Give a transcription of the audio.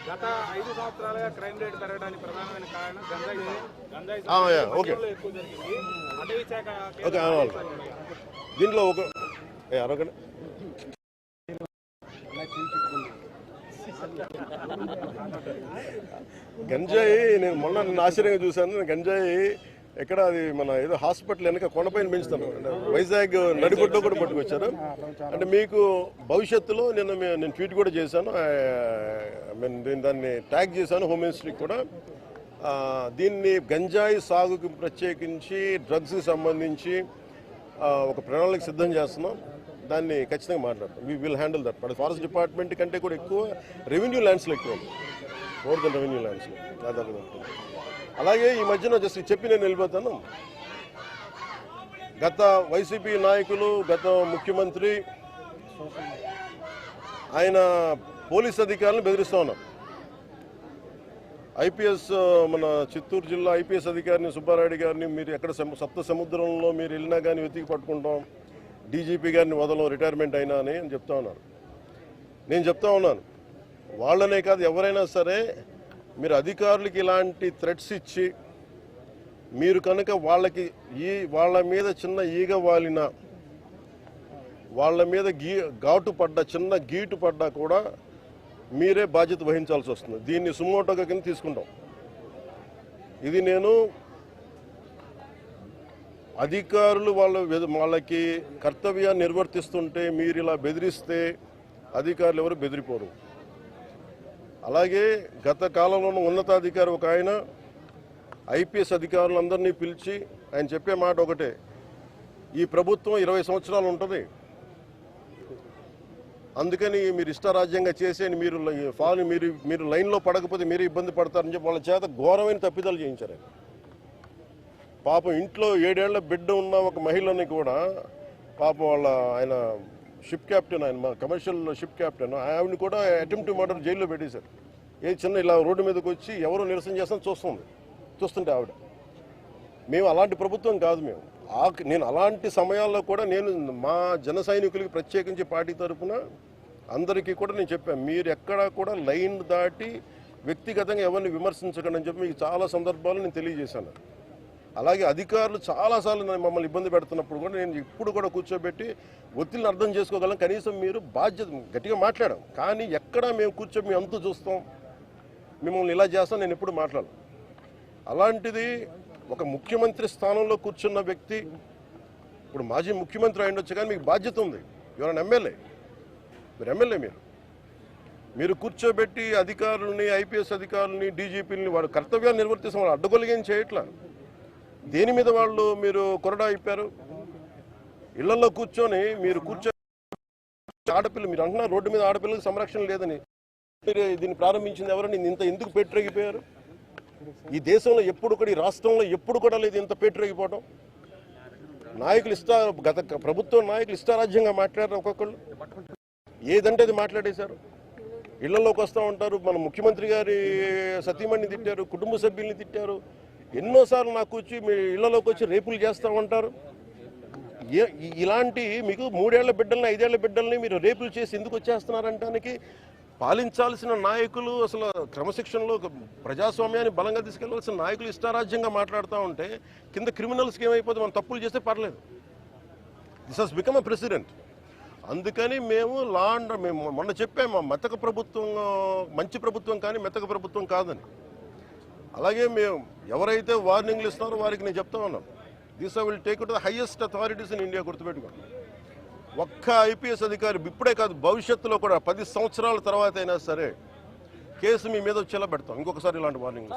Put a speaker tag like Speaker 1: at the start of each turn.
Speaker 1: గత 5 సంవత్సరాలుగా crime rate పెరగడానికి ప్రధానమైన కారణం గంజాయి ఎక్కువ జరిగింది. అటవీ శాఖ
Speaker 2: దీంట్లో ఒక గంజాయి నేను మొన్న ఆశ్చర్యంగా చూశాను. గంజాయి ఎక్కడ అది మన ఏదో హాస్పిటల్ వెనక కొండపైన పెంచుతాను. వైజాగ్ నడిగొడ్లో కూడా పట్టుకొచ్చారు. అంటే మీకు భవిష్యత్తులో నేను ట్వీట్ కూడా చేశాను, దాన్ని ట్యాగ్ చేశాను హోమ్ మినిస్ట్రీకి కూడా. దీన్ని గంజాయి సాగుకి ప్రత్యేకించి డ్రగ్స్కి సంబంధించి ఒక ప్రణాళిక సిద్ధం చేస్తున్నాం. దాన్ని ఖచ్చితంగా మాట్లాడతాం. We will handle that. But forest department కంటే కూడా ఎక్కువ రెవెన్యూ ల్యాండ్స్లో ఎక్కువ ఉంది, మోర్ దెన్ రెవెన్యూ ల్యాండ్స్లో దాదాపు. అలాగే ఈ మధ్యన జస్ట్ చెప్పి నేను వెళ్ళిపోతాను. గత వైసీపీ నాయకులు, గత ముఖ్యమంత్రి ఆయన పోలీస్ అధికారులను బెదిరిస్తూ ఉన్నారు. ఐపీఎస్ మన చిత్తూరు జిల్లా ఐపీఎస్ అధికారిని సుబ్బారెడ్డి గారిని మీరు ఎక్కడ సప్త సముద్రంలో మీరు వెళ్ళినా కానీ వెతికి పట్టుకుంటాం, డీజీపీ గారిని వదలం రిటైర్మెంట్ అయినా అని చెప్తా ఉన్నారు. నేను చెప్తా ఉన్నాను, వాళ్ళనే కాదు ఎవరైనా సరే మీరు అధికారులకి ఇలాంటి థ్రెట్స్ ఇచ్చి మీరు కనుక వాళ్ళ మీద చిన్న ఈగ వాలిన, వాళ్ళ మీద ఘాటు పడ్డా, చిన్న గీటు పడ్డా కూడా మీరే బాధ్యత వహించాల్సి వస్తుంది. దీన్ని సుమోటోగా కింద తీసుకుంటాం. ఇది నేను అధికారులు వాళ్ళకి కర్తవ్యాన్ని నిర్వర్తిస్తుంటే మీరు ఇలా బెదిరిస్తే అధికారులు ఎవరు బెదిరిపోరు. అలాగే గత కాలంలో ఉన్నతాధికారి ఒక ఆయన ఐపీఎస్ అధికారులందరినీ పిలిచి ఆయన చెప్పే మాట ఒకటే, ఈ ప్రభుత్వం 20 సంవత్సరాలు ఉంటుంది, అందుకని మీరు ఇష్టారాజ్యంగా చేసేని మీరు లైన్లో పడకపోతే మీరు ఇబ్బంది పడతారని చెప్పి వాళ్ళ చేత ఘోరమైన తప్పిదాలు చేయించారు. పాపం ఇంట్లో 7 ఏళ్ల బిడ్డ ఉన్న ఒక మహిళని కూడా పాపం ఆయన షిప్ క్యాప్టెన్, ఆయన కమర్షియల్ షిప్ క్యాప్టెన్, ఆవిడని కూడా అటెంప్ట్ మర్డర్ జైల్లో పెట్టేశారు. చిన్న ఇలా రోడ్డు మీదకి వచ్చి ఎవరో నిరసన చేస్తాను చూస్తుంటే ఆవిడ. మేము అలాంటి ప్రభుత్వం కాదు. నేను అలాంటి సమయాల్లో కూడా నేను మా జన సైనికులకి ప్రత్యేకించి పార్టీ తరఫున అందరికీ కూడా నేను చెప్పాను, మీరు ఎక్కడా కూడా లైన్ దాటి వ్యక్తిగతంగా ఎవరిని విమర్శించకండి అని చెప్పి మీకు చాలా సందర్భాలు నేను తెలియజేశాను. అలాగే అధికారులు చాలాసార్లు మమ్మల్ని ఇబ్బంది పెడుతున్నప్పుడు కూడా నేను ఇప్పుడు కూడా కూర్చోబెట్టి ఒత్తిడిని అర్థం చేసుకోగలం, కనీసం మీరు బాధ్యత గట్టిగా మాట్లాడాం, కానీ ఎక్కడా మేము కూర్చొని మేము అంతూ చూస్తాం, మిమ్మల్ని ఇలా చేస్తాం నేను ఎప్పుడు మాట్లాడను. అలాంటిది ఒక ముఖ్యమంత్రి స్థానంలో కూర్చున్న వ్యక్తి, ఇప్పుడు మాజీ ముఖ్యమంత్రి అయ్యుండొచ్చు కానీ మీకు బాధ్యత ఉంది. ఎవరైనా ఎమ్మెల్యే, మీరు ఎమ్మెల్యే, మీరు కూర్చోబెట్టి అధికారులని, ఐపీఎస్ అధికారులని, డీజీపీలని వాడు కర్తవ్యాన్ని నిర్వర్తిస్తాం, వాళ్ళు అడ్డగొలిగేం చేయట్లా. దేని మీద వాళ్ళు మీరు కొరడా అయిపోయారు? ఇళ్లలో కూర్చొని మీరు ఆడపిల్ల, మీరు అంటున్నారు రోడ్డు మీద ఆడపిల్లలకు సంరక్షణ లేదని. మీరు దీన్ని ప్రారంభించింది ఎవరని ఇంత ఎందుకు పెట్టిరెగిపోయారు? ఈ దేశంలో ఎప్పుడు కూడా, ఈ రాష్ట్రంలో ఎప్పుడు కూడా లేదు ఇంత పెట్టిరెగిపోవడం. నాయకులు గత ప్రభుత్వ నాయకులు ఇష్టారాజ్యంగా మాట్లాడారు. ఒక్కొక్కళ్ళు ఏదంటే అది మాట్లాడేశారు. ఇళ్లలోకి వస్తూ ఉంటారు. మన ముఖ్యమంత్రి గారి సతీమణిని తిట్టారు, కుటుంబ సభ్యుల్ని తిట్టారు. ఎన్నోసార్లు నాకు వచ్చి మీ ఇళ్లలోకి వచ్చి రేపులు చేస్తూ ఉంటారు. ఇలాంటి మీకు 3 ఏళ్ల బిడ్డల్ని, 5 ఏళ్ల బిడ్డల్ని మీరు రేపులు చేసి ఎందుకు వచ్చేస్తున్నారంటానికి పాలించాల్సిన నాయకులు, అసలు క్రమశిక్షణలో ప్రజాస్వామ్యాన్ని బలంగా తీసుకెళ్లాల్సిన నాయకులు ఇష్టారాజ్యంగా మాట్లాడుతూ ఉంటే కింద క్రిమినల్స్కి ఏమైపోతే మనం తప్పులు చేస్తే పర్లేదు. This has become a president. అందుకని మేము మేము మొన్న చెప్పాము, మెతక ప్రభుత్వం మంచి ప్రభుత్వం కానీ మెతక ప్రభుత్వం కాదని. అలాగే మేము ఎవరైతే వార్నింగ్లు ఇస్తున్నారో వారికి నేను చెప్తా ఉన్నాను, this I will take to the highest authorities in India. గుర్తుపెట్టుకోండి, ఒక్క ఐపీఎస్ అధికారి ఇప్పుడే కాదు భవిష్యత్తులో కూడా 10 సంవత్సరాల తర్వాత అయినా సరే కేసు మీ మీద వచ్చేలా పెడతాం ఇంకొకసారి ఇలాంటి వార్నింగ్.